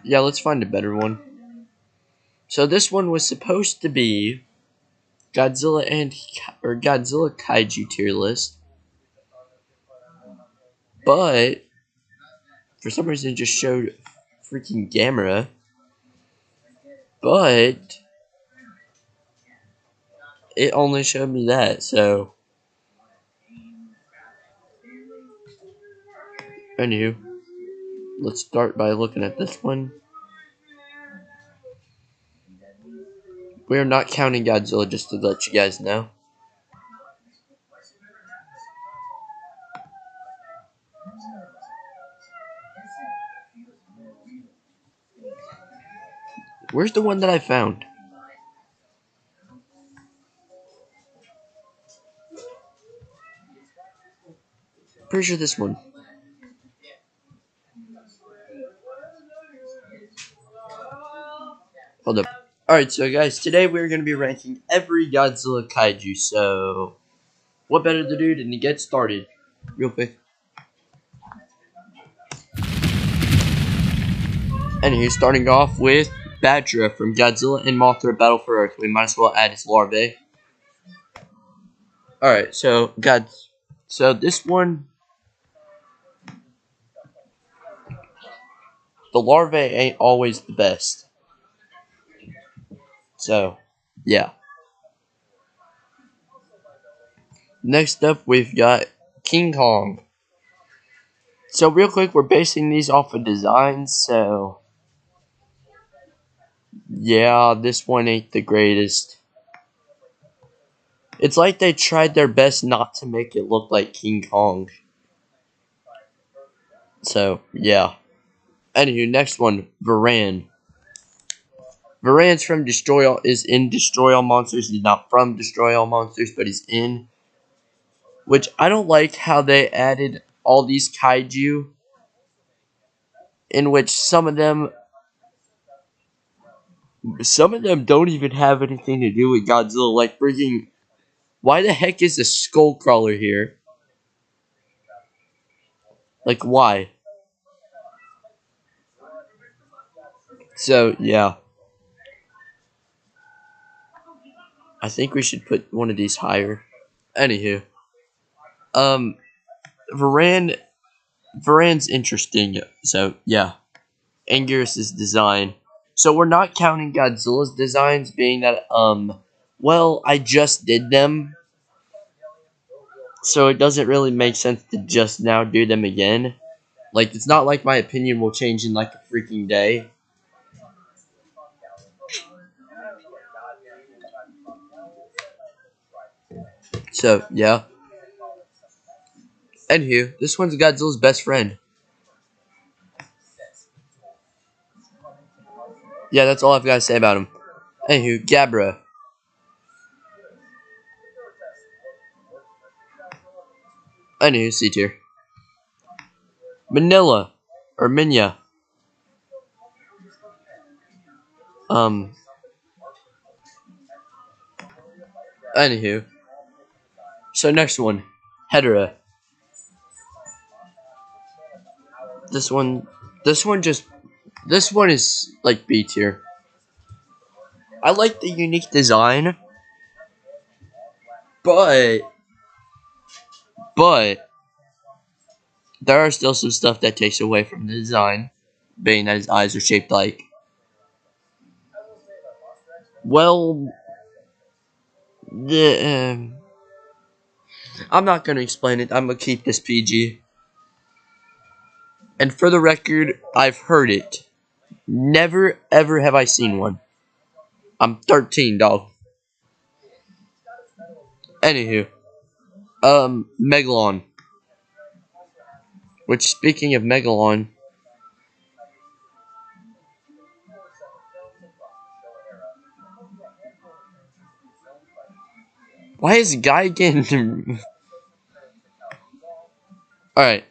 Yeah, let's find a better one. So this one was supposed to be Godzilla or Godzilla Kaiju tier list, but for some reason it just showed freaking Gamera. But it only showed me that, so anywho, let's start by looking at this one. We're not counting Godzilla, just to let you guys know. Where's the one that I found? Pretty sure this one. Hold up. Alright, so guys, today we're going to be ranking every Godzilla Kaiju, so what better to do than to get started real quick. Anywho, starting off with Badra from Godzilla and Mothra Battle for Earth. We might as well add his larvae. Alright, so this one, the larvae ain't always the best. So, yeah. Next up, we've got King Kong. So, real quick, we're basing these off of designs, so yeah, this one ain't the greatest. It's like they tried their best not to make it look like King Kong. So, yeah. Anywho, next one, Varan. Varan's from is in Destroy All Monsters. He's not from Destroy All Monsters, but he's in. Which, I don't like how they added all these kaiju, in which some of them don't even have anything to do with Godzilla. Like, freaking, why the heck is a Skullcrawler here? Like, why? So, yeah. I think we should put one of these higher. Anywho. Varan's interesting, so, yeah. Anguirus' design. So, we're not counting Godzilla's designs, being that, well, I just did them. So, it doesn't really make sense to just now do them again. Like, it's not like my opinion will change in, like, a freaking day. So, yeah. Anywho, this one's Godzilla's best friend. Yeah, that's all I've got to say about him. Anywho, Gabra. Anywho, C tier. Manila. Or Minya. Anywho. So next one. Hedera. This one is like B tier. I like the unique design. But there are still some stuff that takes away from the design, being that his eyes are shaped like, well, I'm not gonna explain it. I'm gonna keep this PG. And for the record, I've heard it. Never ever have I seen one. I'm 13, dog. Anywho, Megalon. Which, speaking of Megalon, why is Guy again? Alright.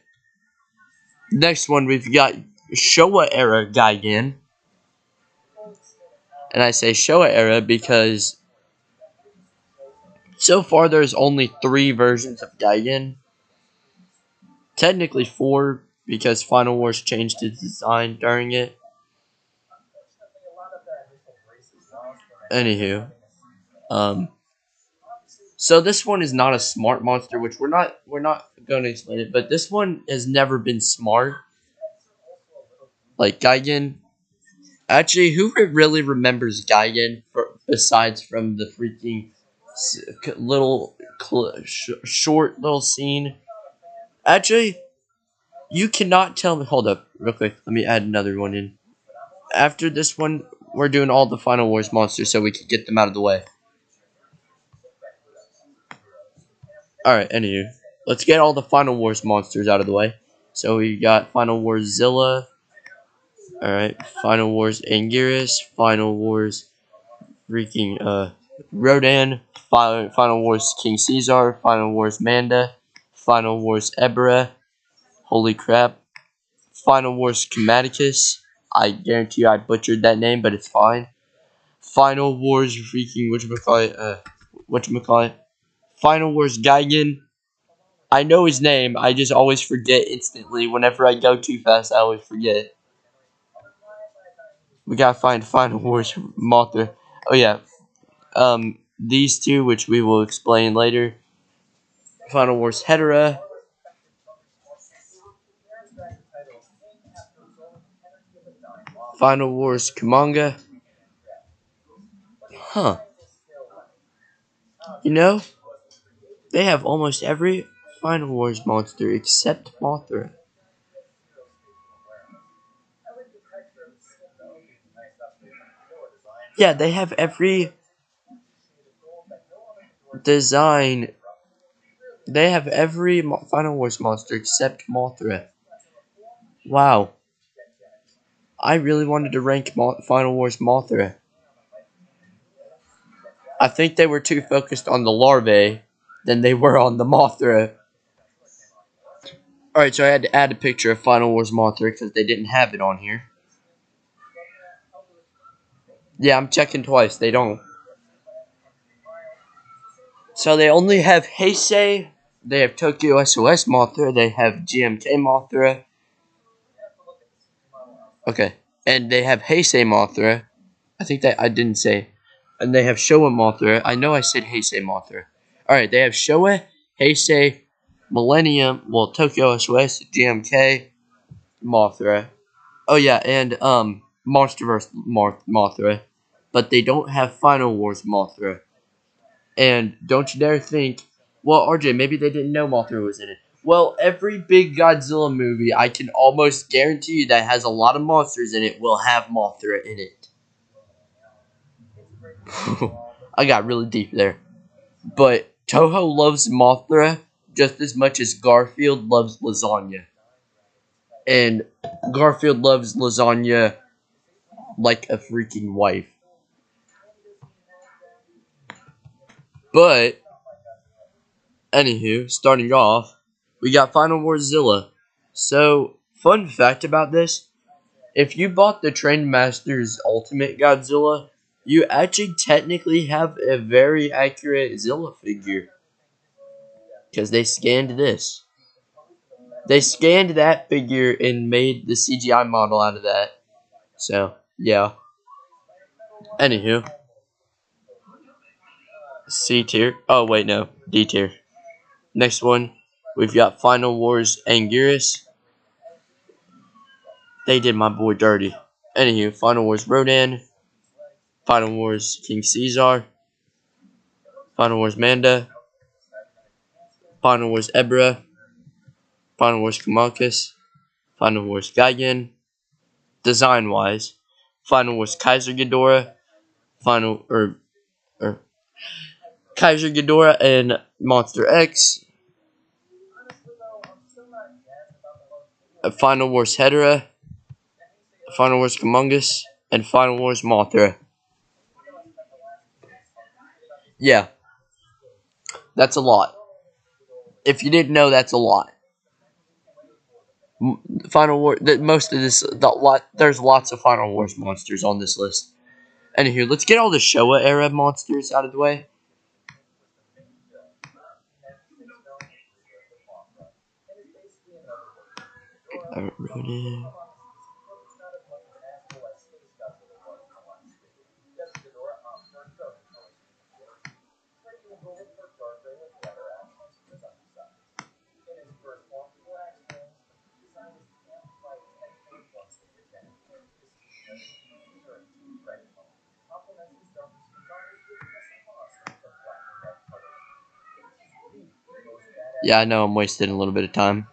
Next one, we've got Showa era Gigan. And I say Showa era because so far there's only 3 versions of Gigan. Technically 4, because Final Wars changed its design during it. Anywho, um, so this one is not a smart monster, which we're not going to explain it, but this one has never been smart. Like Gigan. Actually, who really remembers Gigan besides from the freaking little short little scene? Actually, you cannot tell me. Hold up, real quick. Let me add another one in. After this one, we're doing all the Final Wars monsters so we can get them out of the way. Alright, anywho. Let's get all the Final Wars monsters out of the way. So we got Final Wars Zilla. Alright, Final Wars Anguirus. Final Wars freaking Rodan. Final Wars King Caesar. Final Wars Manda. Final Wars Ebra. Holy crap. Final Wars Schematicus. I guarantee you I butchered that name, but it's fine. Final Wars freaking whatchamacallit. Final Wars Gigan. I know his name, I just always forget instantly. Whenever I go too fast, I always forget. We gotta find Final Wars Mothra. Oh yeah. These two, which we will explain later. Final Wars Hedera. Final Wars Kamanga. Huh. You know, they have almost every Final Wars monster except Mothra. Yeah, they have every design. They have every Final Wars monster except Mothra. Wow. I really wanted to rank Final Wars Mothra. I think they were too focused on the larvae than they were on the Mothra. Alright, so I had to add a picture of Final Wars Mothra because they didn't have it on here. Yeah, I'm checking twice. They don't. So they only have Heisei. They have Tokyo SOS Mothra. They have GMK Mothra. Okay. And they have Heisei Mothra. I think that I didn't say. And they have Showa Mothra. I know I said Heisei Mothra. Alright, they have Showa, Heisei, Millennium, well, Tokyo SOS, GMK, Mothra. Oh yeah, and Monsterverse Mothra. But they don't have Final Wars Mothra. And don't you dare think, well, RJ, maybe they didn't know Mothra was in it. Well, every big Godzilla movie, I can almost guarantee you that has a lot of monsters in it will have Mothra in it. I got really deep there. But Toho loves Mothra just as much as Garfield loves lasagna. And Garfield loves lasagna like a freaking wife. But, anywho, starting off, we got Final Warzilla. So, fun fact about this, if you bought the Trained Masters Ultimate Godzilla, you actually technically have a very accurate Zilla figure. Because they scanned this. They scanned that figure and made the CGI model out of that. So, yeah. Anywho. C tier. Oh, wait, no. D tier. Next one. We've got Final Wars Anguirus. They did my boy dirty. Anywho, Final Wars Rodan. Final Wars King Caesar. Final Wars Manda. Final Wars Ebra. Final Wars Kamalkus. Final Wars Gigan. Design wise. Final Wars Kaiser Ghidorah. Final or Kaiser Ghidorah and Monster X. Final Wars Hedera. Final Wars Kamungus. And Final Wars Mothra. Yeah, that's a lot. If you didn't know, that's a lot. Final War. Most of this, there's lots of Final Wars monsters on this list. Anywho, let's get all the Showa era monsters out of the way. I wrote it. Yeah, I know I'm wasting a little bit of time.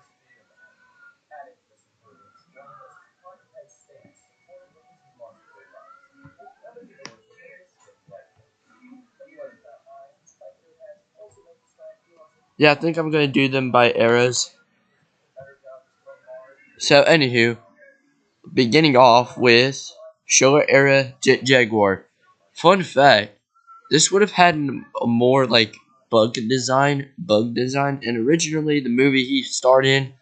Yeah, I think I'm gonna do them by eras. So, anywho, beginning off with Showa era Jet Jaguar. Fun fact: this would have had a more like bug design, and originally the movie he starred in,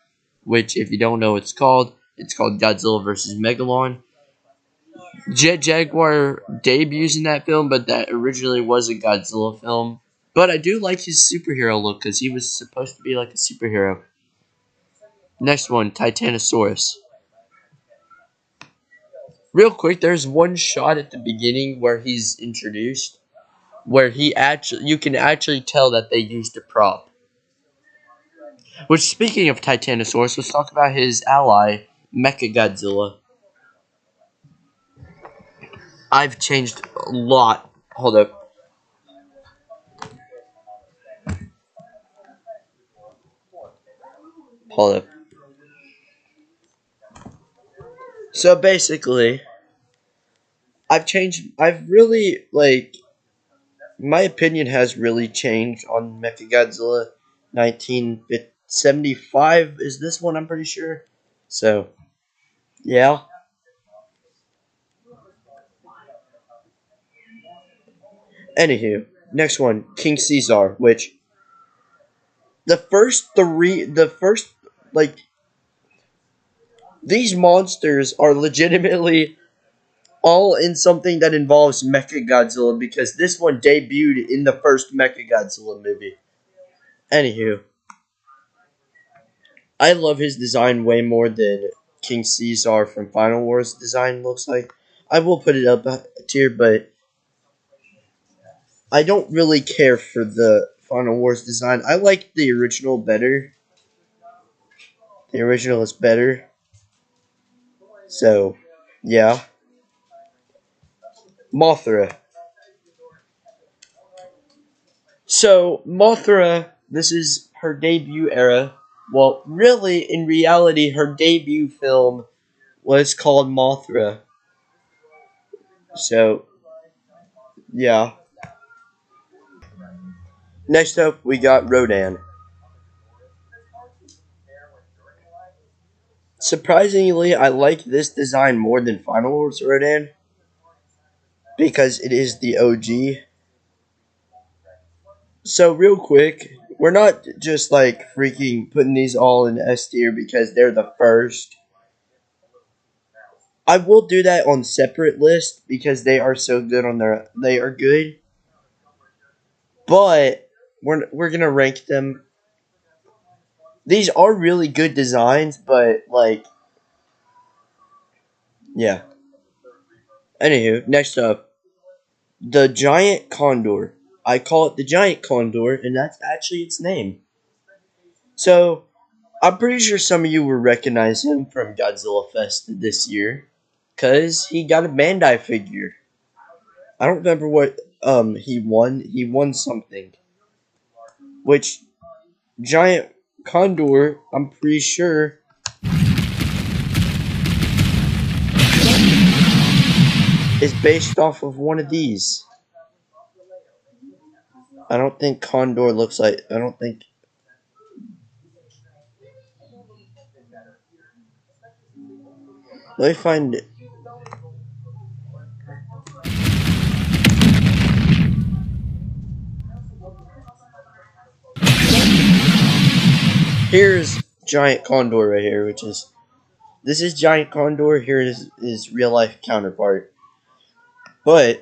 which if you don't know, it's called Godzilla versus Megalon. Jet Jaguar debuts in that film, but that originally was a Godzilla film. But I do like his superhero look because he was supposed to be like a superhero. Next one, Titanosaurus. Real quick, there's one shot at the beginning where he's introduced, where you can actually tell that they used a prop. Which, speaking of Titanosaurus, let's talk about his ally, Mechagodzilla. I've changed a lot. Hold up. Hold up. So basically, I've really, like, my opinion has really changed on Mechagodzilla 1975 is this one, I'm pretty sure. So, yeah. Anywho, next one, King Caesar, which the first, like, these monsters are legitimately all in something that involves Mechagodzilla because this one debuted in the first Mechagodzilla movie. Anywho, I love his design way more than King Caesar from Final Wars design looks like. I will put it up tier, but I don't really care for the Final Wars design. I like the original better. The original is better. So, yeah. Mothra. So, Mothra, this is her debut era. Well, really, in reality, her debut film was called Mothra. So, yeah. Next up, we got Rodan. Surprisingly, I like this design more than Final Wars Rodan because it is the OG. So, real quick, we're not just like freaking putting these all in S tier because they're the first. I will do that on separate lists because they are so good on their. They are good, but we're gonna rank them. These are really good designs, but like, yeah. Anywho, next up, the giant condor. I call it the giant condor, and that's actually its name. So I'm pretty sure some of you will recognize him from Godzilla Fest this year, cause he got a Bandai figure. I don't remember what he won. He won something, which giant condor. I'm pretty sure is based off of one of these. I don't think condor looks like. I don't think. Let me find it. Here's giant condor right here, which is this is giant condor. Here is his real life counterpart, but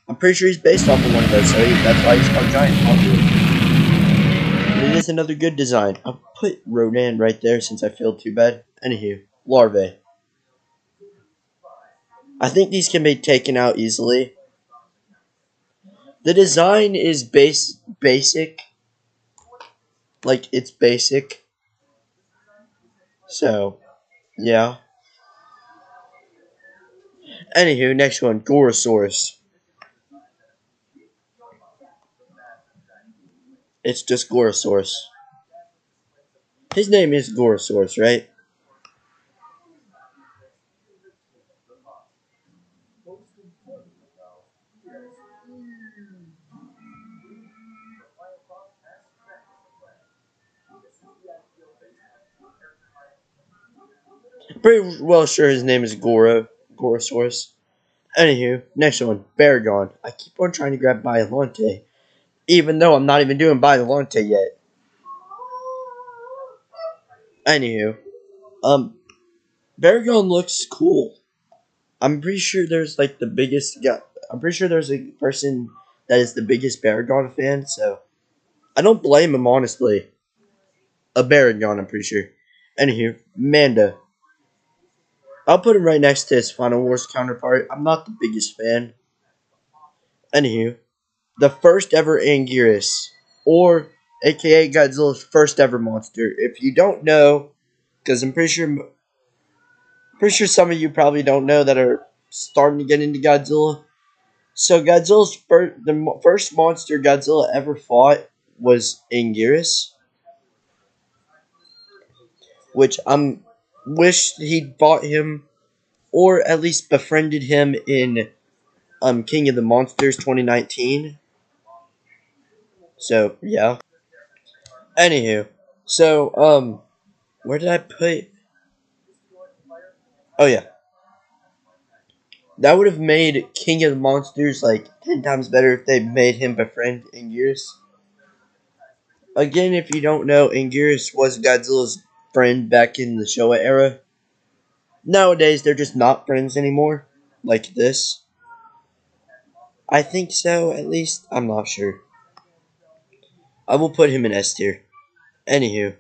I'm pretty sure he's based off of one of those, so that's why he's called giant condor. But it is another good design. I'll put Rodan right there since I feel too bad. Anywho, larvae. I think these can be taken out easily. The design is basic, like it's basic. So yeah. Anywho, next one, Gorosaurus. It's just Gorosaurus. His name is Gorosaurus, right? Pretty well sure his name is Gorosaurus. Anywho, next one, Baragon. I keep on trying to grab Biolante, even though I'm not even doing Biolante yet. Anywho, um, Baragon looks cool. I'm pretty sure there's like the biggest guy. I'm pretty sure there's a person that is the biggest Baragon fan, so I don't blame him honestly. A Baragon, I'm pretty sure. Anywho, Manda. I'll put him right next to his Final Wars counterpart. I'm not the biggest fan. Anywho, the first ever Anguirus, or aka Godzilla's first ever monster. If you don't know, because I'm pretty sure some of you probably don't know that are starting to get into Godzilla. So Godzilla's first monster Godzilla ever fought was Anguirus, which I'm wish he'd fought him or at least befriended him in King of the Monsters 2019. So yeah. Anywho, so where did I put? Oh yeah, that would have made King of the Monsters like 10 times better if they made him befriend Anguirus. Again, if you don't know, Anguirus was Godzilla's friend back in the Showa era. Nowadays, they're just not friends anymore, like this. I think so, at least. I'm not sure. I will put him in S tier. Anywho,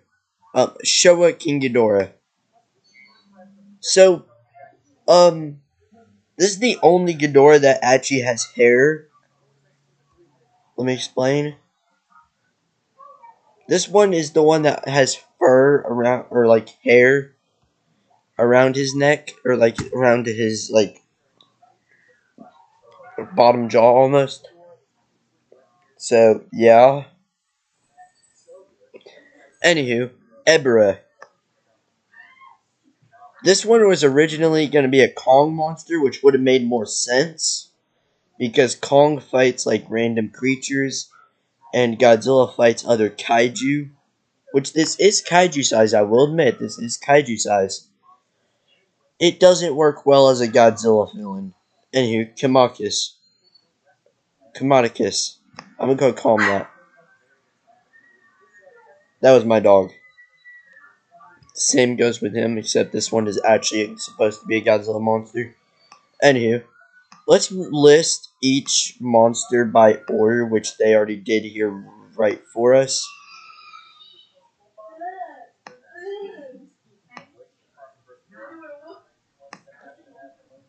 Showa King Ghidorah. So, this is the only Ghidorah that actually has hair. Let me explain. This one is the one that has fur around, or like hair around his neck, or like around his like bottom jaw almost. So yeah. Anywho, Ebra. This one was originally going to be a Kong monster, which would have made more sense because Kong fights like random creatures, and Godzilla fights other kaiju. Which this is kaiju size. I will admit this is kaiju size. It doesn't work well as a Godzilla villain. Anywho, Kamaticus. I'm gonna call him that. That was my dog. Same goes with him, except this one is actually supposed to be a Godzilla monster. Anywho, let's list each monster by order, which they already did here right for us.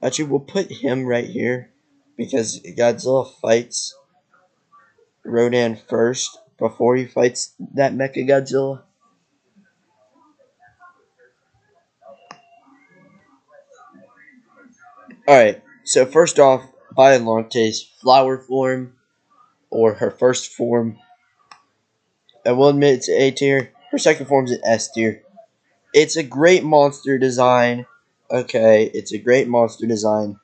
Actually, we'll put him right here because Godzilla fights Rodan first before he fights that Mecha Godzilla. Alright, so first off, Biolante's flower form, or her first form. I will admit it's A tier. Her second form is an S tier. It's a great monster design. Okay, it's a great monster design.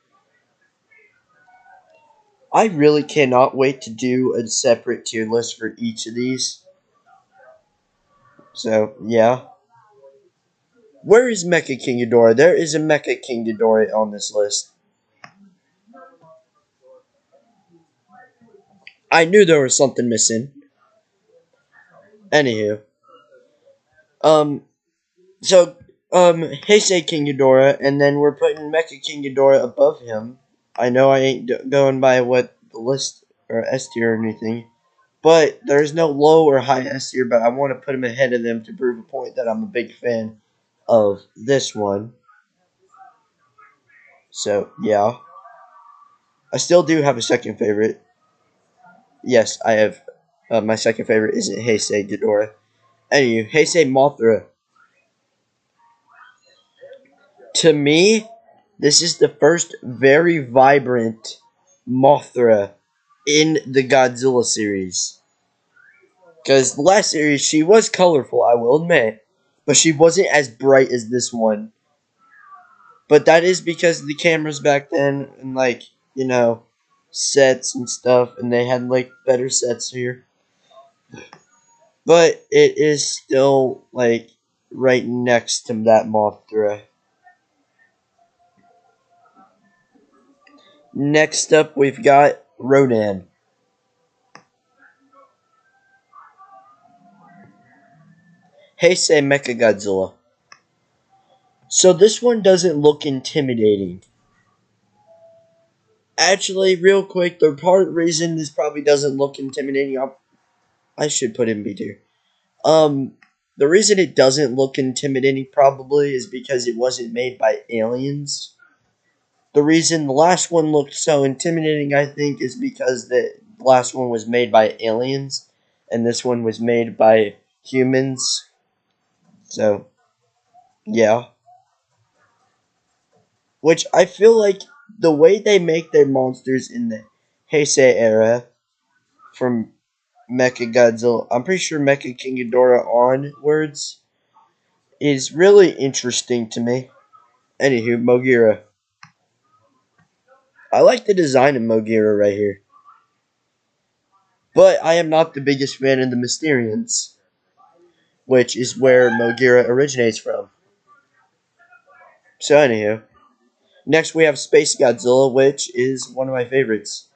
I really cannot wait to do a separate tier list for each of these. So, yeah. Where is Mecha King Ghidorah? There is a Mecha King Ghidorah on this list. I knew there was something missing. Anywho. Um, so, Heisei King Ghidorah, and then we're putting Mecha King Ghidorah above him. I know I ain't going by what the list, or S tier or anything. But there's no low or high S tier, but I want to put him ahead of them to prove a point that I'm a big fan of this one. So, yeah. I still do have a second favorite. Yes, I have. My second favorite isn't Heisei Ghidorah. Anyway, Heisei Mothra. To me, This is the first very vibrant Mothra in the Godzilla series. Because the last series, she was colorful, I will admit. But she wasn't as bright as this one. But that is because of the cameras back then and, like, you know, sets and stuff. And they had, like, better sets here. But it is still, like, right next to that Mothra. Next up, we've got Rodan. Heisei Mechagodzilla. So this one doesn't look intimidating. Actually, real quick, the part of the reason this probably doesn't look intimidating, I should put in B tier. The reason it doesn't look intimidating probably is because it wasn't made by aliens. The reason the last one looked so intimidating, I think, is because the last one was made by aliens, and this one was made by humans. So, yeah. Which I feel like the way they make their monsters in the Heisei era from Mechagodzilla, I'm pretty sure Mecha King Ghidorah onwards, is really interesting to me. Anywho, Mogira. I like the design of Mogira right here. But I am not the biggest fan of the Mysterians, which is where Mogira originates from. So anywho, next we have Space Godzilla, which is one of my favorites.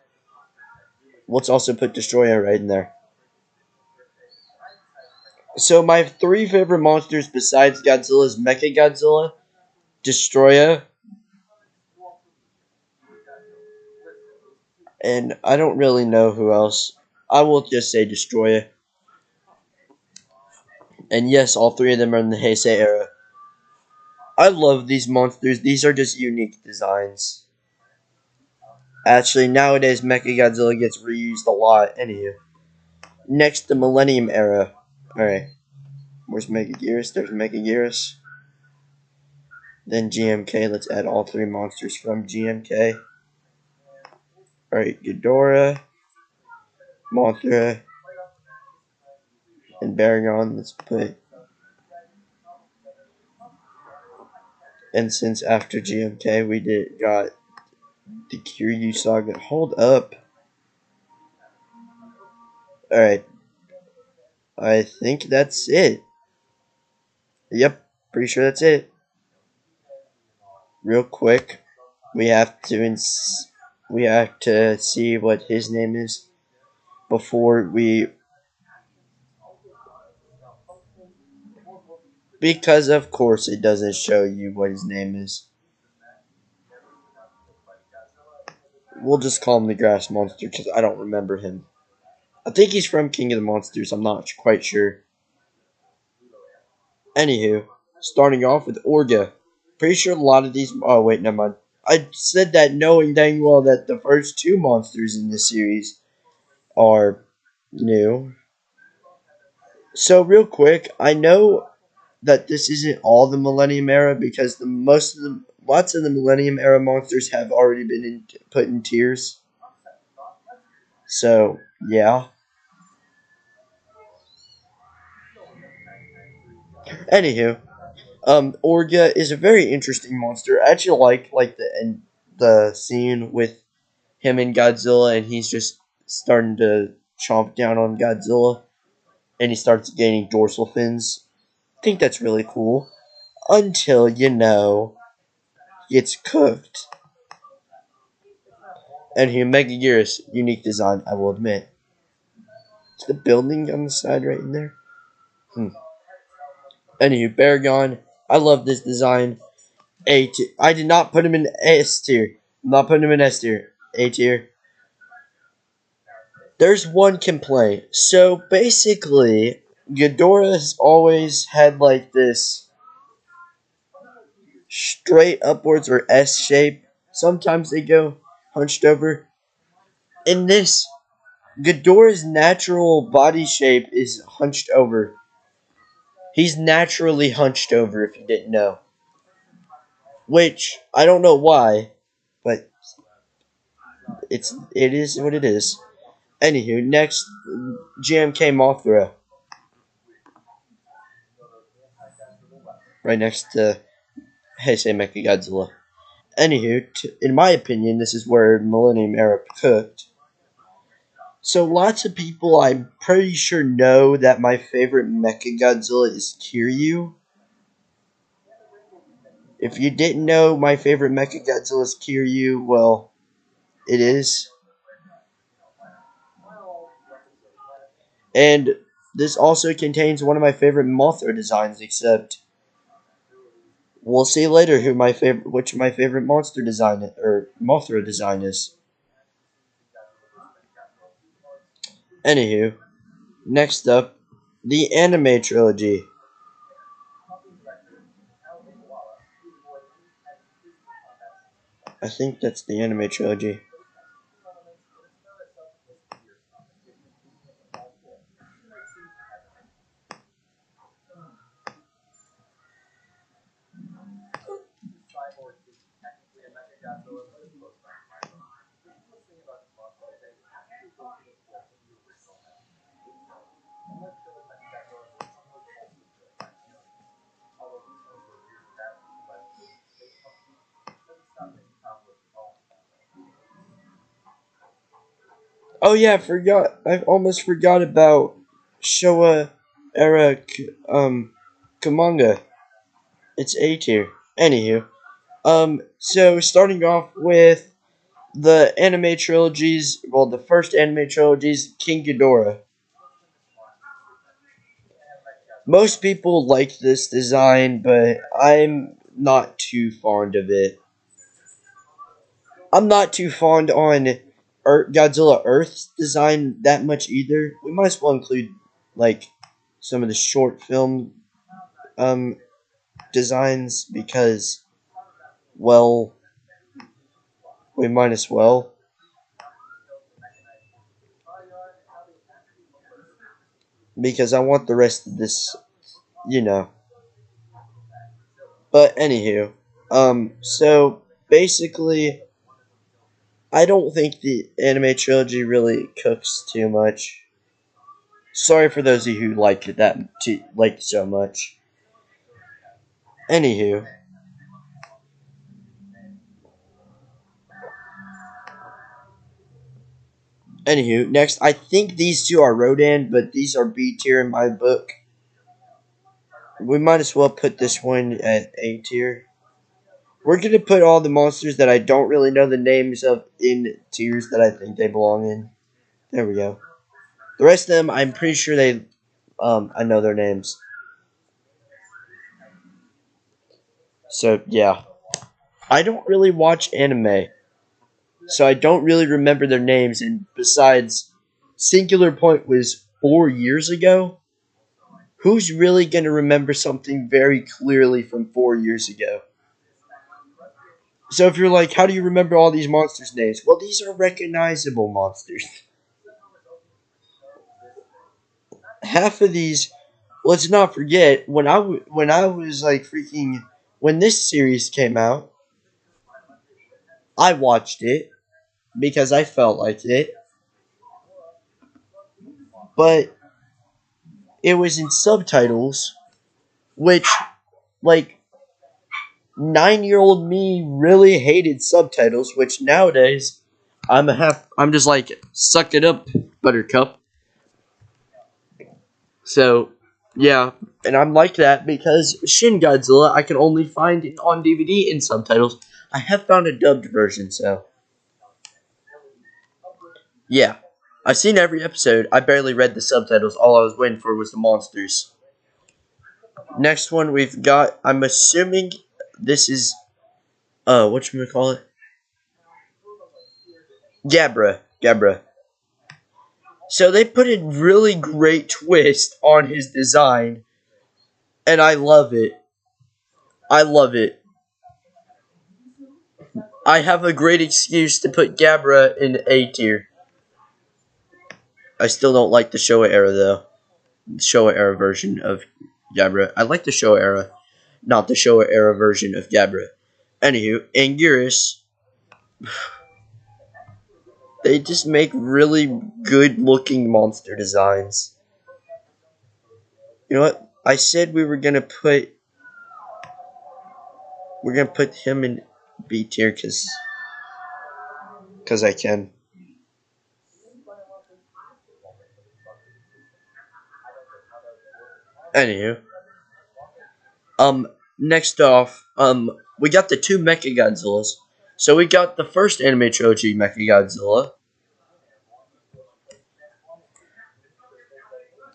Let's also put Destroyer right in there. So my three favorite monsters besides Godzilla is Mechagodzilla, Destroyer, and I don't really know who else. I will just say Destroyer. And yes, all three of them are in the Heisei era. I love these monsters. These are just unique designs. Actually, nowadays Mechagodzilla gets reused a lot. Anywho. Next, the Millennium era. Alright. Where's Megaguirus? There's Megaguirus. Then GMK. Let's add all three monsters from GMK. Alright, Ghidorah, Mothra, and Baragon. Let's put. And since after GMK we got the Kiryu Saga. Hold up. Alright. I think that's it. Yep. Pretty sure that's it. Real quick. We have to see what his name is before we, because of course it doesn't show you what his name is. We'll just call him the Grass Monster because I don't remember him. I think he's from King of the Monsters. I'm not quite sure. Anywho, starting off with Orga. Pretty sure a lot of these. Oh wait, never mind. I said that knowing dang well that the first two monsters in this series are new. So real quick, I know that this isn't all the Millennium Era because lots of the Millennium Era monsters have already been put in tiers. So yeah. Anywho, Orga is a very interesting monster. I actually like the scene with him and Godzilla, and he's just starting to chomp down on Godzilla, and he starts gaining dorsal fins. I think that's really cool. Until it's cooked. And here, Megaguirus, unique design, I will admit. Is the building on the side right in there? Anywho, Baragon, I love this design. A tier. I did not put him in S tier. I'm not putting him in S tier. A tier. There's one complaint. So basically, Ghidorah has always had like this straight upwards or S shape. Sometimes they go hunched over. In this, Ghidorah's natural body shape is hunched over. He's naturally hunched over, if you didn't know. which I don't know why, but it is what it is. Anywho, next GMK Mothra, right next to Heisei Mechagodzilla. Anywho, in my opinion, this is where Millennium Era cooked. So lots of people, I'm pretty sure, know that my favorite Mechagodzilla is Kiryu. If you didn't know my favorite Mechagodzilla is Kiryu, well, it is. And this also contains one of my favorite Mothra designs, except we'll see later which my favorite monster design or Mothra design is. Anywho, next up, the anime trilogy. I think that's the anime trilogy. Oh yeah, I forgot. I almost forgot about Showa era Kamanga. It's A tier. Anywho, so starting off with the anime trilogies. Well, the first anime trilogies, King Ghidorah. Most people like this design, but I'm not too fond of it. I'm not too fond on Godzilla Earth's design that much either. We might as well include like some of the short film um designs because, well, we might as well, because I want the rest of this, you know. But anywho, so basically, I don't think the anime trilogy really cooks too much. Sorry for those of you who like it so much. Anywho, next, I think these two are Rodan, but these are B tier in my book. We might as well put this one at A tier. We're gonna put all the monsters that I don't really know the names of in tiers that I think they belong in. There we go. The rest of them, I'm pretty sure I know their names. So yeah, I don't really watch anime, so I don't really remember their names. And besides, Singular Point was 4 years ago. Who's really gonna remember something very clearly from 4 years ago? So if you're like, how do you remember all these monsters' names? Well, these are recognizable monsters. Half of these, let's not forget, when I was like freaking, when this series came out, I watched it because I felt like it, but it was in subtitles, which, like, 9-year-old me really hated subtitles, which nowadays I'm just like, suck it up, Buttercup. So, yeah, and I'm like that because Shin Godzilla I can only find it on DVD in subtitles. I have found a dubbed version, so yeah. I've seen every episode. I barely read the subtitles. All I was waiting for was the monsters. Next one we've got, I'm assuming this is, whatchamacallit? Gabra. So they put a really great twist on his design, and I love it. I love it. I have a great excuse to put Gabra in A tier. I still don't like the Showa era though. The Showa era version of Gabra. I like the Showa era, not the Showa era version of Gabra. Anywho, Anguirus, they just make really good looking monster designs. You know what? I said we're gonna put him in B tier cause I can. Anywho, next off, we got the two Mecha Godzillas. So we got the first anime trilogy Mecha Godzilla,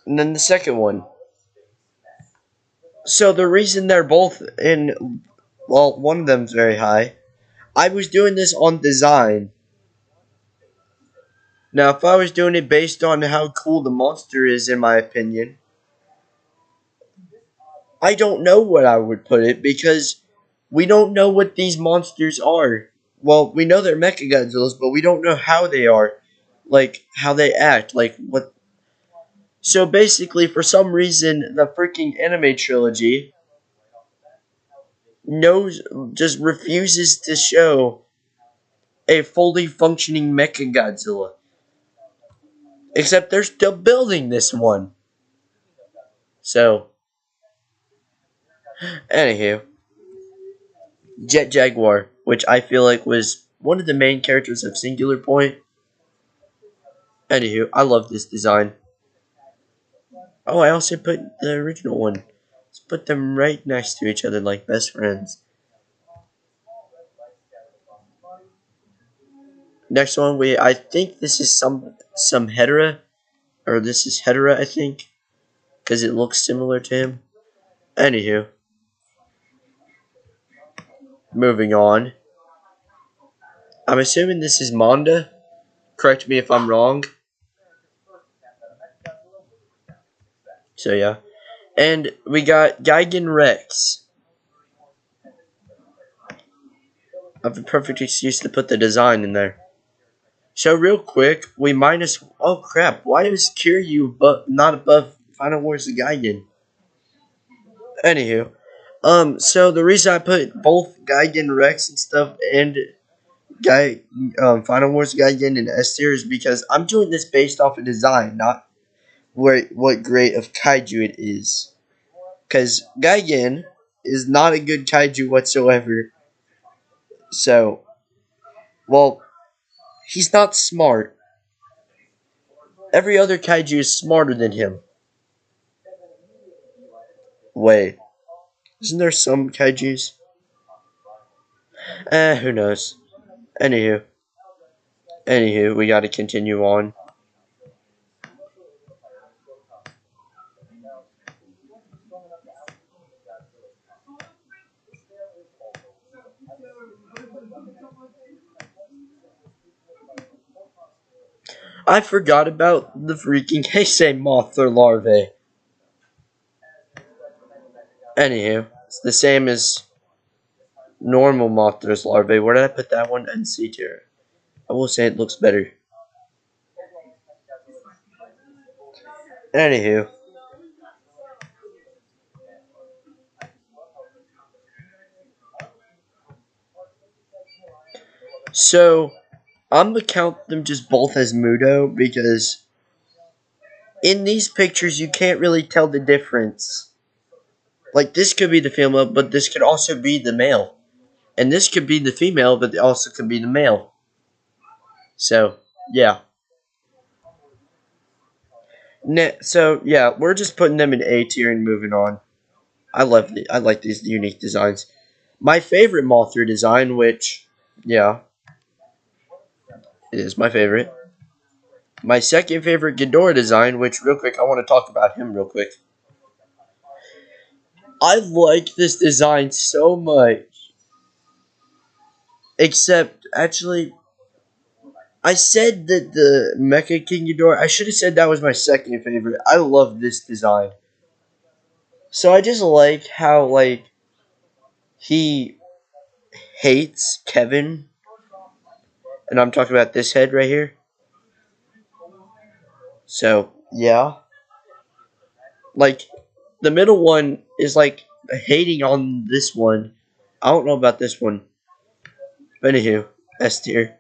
and then the second one. So the reason they're both in, well, one of them's very high. I was doing this on design. Now, if I was doing it based on how cool the monster is, in my opinion, I don't know what I would put it because we don't know what these monsters are. Well, we know they're Mecha Godzillas, but we don't know how they are, like how they act, like what. So basically, for some reason, the freaking anime trilogy knows just refuses to show a fully functioning Mecha Godzilla. Except they're still building this one. So, anywho, Jet Jaguar, which I feel like was one of the main characters of Singular Point. Anywho, I love this design. Oh, I also put the original one. Let's put them right next to each other like best friends. Next one, I think this is some Hedera, or this is Hedera, I think, because it looks similar to him. Anywho, moving on. I'm assuming this is Manda. Correct me if I'm wrong. So yeah. And we got Gigan Rex. I have a perfect excuse to put the design in there. So real quick, we minus. Oh crap! Why is Kiryu but not above Final Wars of Gigan? Anywho, so the reason I put both Gigan Rex and stuff and Final Wars Gigan and S tier is because I'm doing this based off of design, not what grade of kaiju it is. Because Gigan is not a good kaiju whatsoever. So, well, he's not smart. Every other kaiju is smarter than him. Wait, isn't there some kaijus? Who knows? Anywho, we gotta continue on. I forgot about the freaking Heisei moth or larvae. Anywho, it's the same as normal Mothra's larvae. Where did I put that one? NC tier. I will say it looks better. Anywho. So, I'm gonna count them just both as Mudo because in these pictures you can't really tell the difference. Like, this could be the female, but this could also be the male. And this could be the female, but it also could be the male. So, yeah. So, yeah, we're just putting them in A tier and moving on. I like these unique designs. My favorite Mothra design, which, yeah, it is my favorite. My second favorite Ghidorah design, which, real quick, I want to talk about him real quick. I like this design so much. Except, actually, I said that the Mecha King Ghidorah, I should have said that was my second favorite. I love this design. So I just like how, like, he hates Kevin. And I'm talking about this head right here. So, yeah. Like, the middle one is, like, hating on this one. I don't know about this one. But anywho, S tier.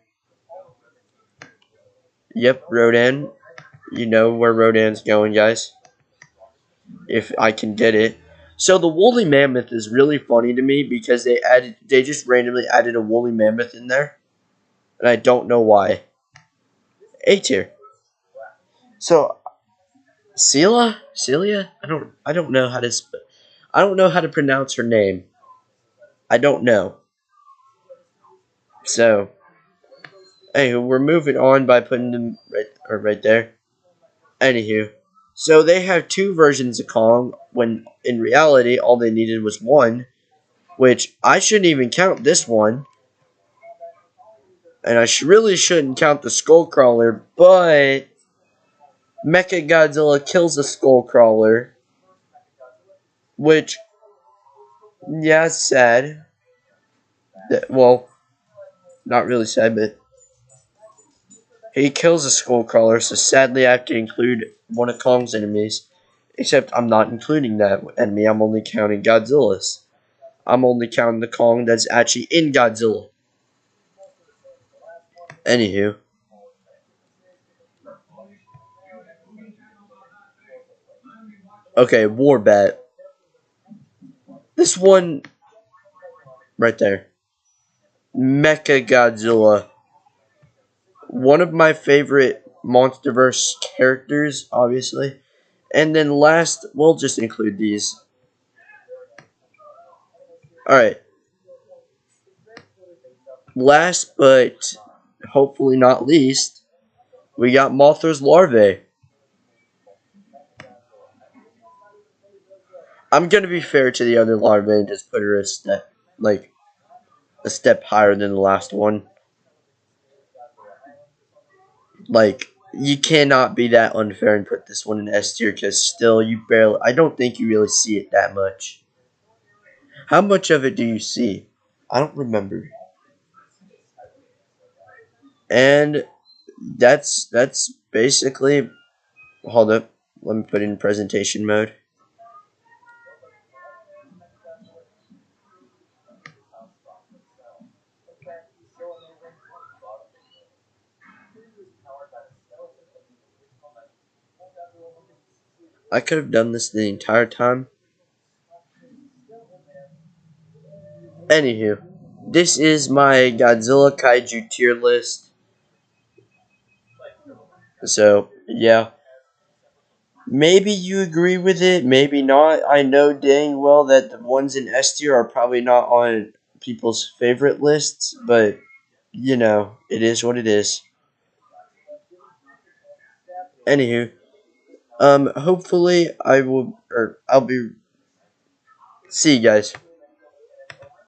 Yep, Rodan. You know where Rodan's going, guys. If I can get it. So the woolly mammoth is really funny to me because they just randomly added a woolly mammoth in there, and I don't know why. A tier. So Celia, I don't know how to I don't know how to pronounce her name. I don't know. So anywho, we're moving on by putting them right there. Anywho, so they have two versions of Kong when in reality all they needed was one, which I shouldn't even count this one, and I really shouldn't count the Skullcrawler, but Mecha Godzilla kills the Skullcrawler, which yeah, it's sad. Well, not really sad, but he kills the Skullcrawler, so sadly I have to include one of Kong's enemies. Except I'm not including that enemy, I'm only counting Godzilla's. I'm only counting the Kong that's actually in Godzilla. Anywho. Okay, Warbat. This one right there. Mecha Godzilla. One of my favorite MonsterVerse characters, obviously. And then last, we'll just include these. Alright. Last, but hopefully not least, we got Mothra's larvae. I'm gonna be fair to the other larvae and just put her a step higher than the last one. Like, you cannot be that unfair and put this one in S tier because still I don't think you really see it that much. How much of it do you see? I don't remember. And that's basically, hold up, let me put it in presentation mode. I could have done this the entire time. Anywho, this is my Godzilla Kaiju tier list. So, yeah. Maybe you agree with it, maybe not. I know dang well that the ones in S tier are probably not on people's favorite lists, but, you know, it is what it is. Anywho, hopefully I'll be, see you guys.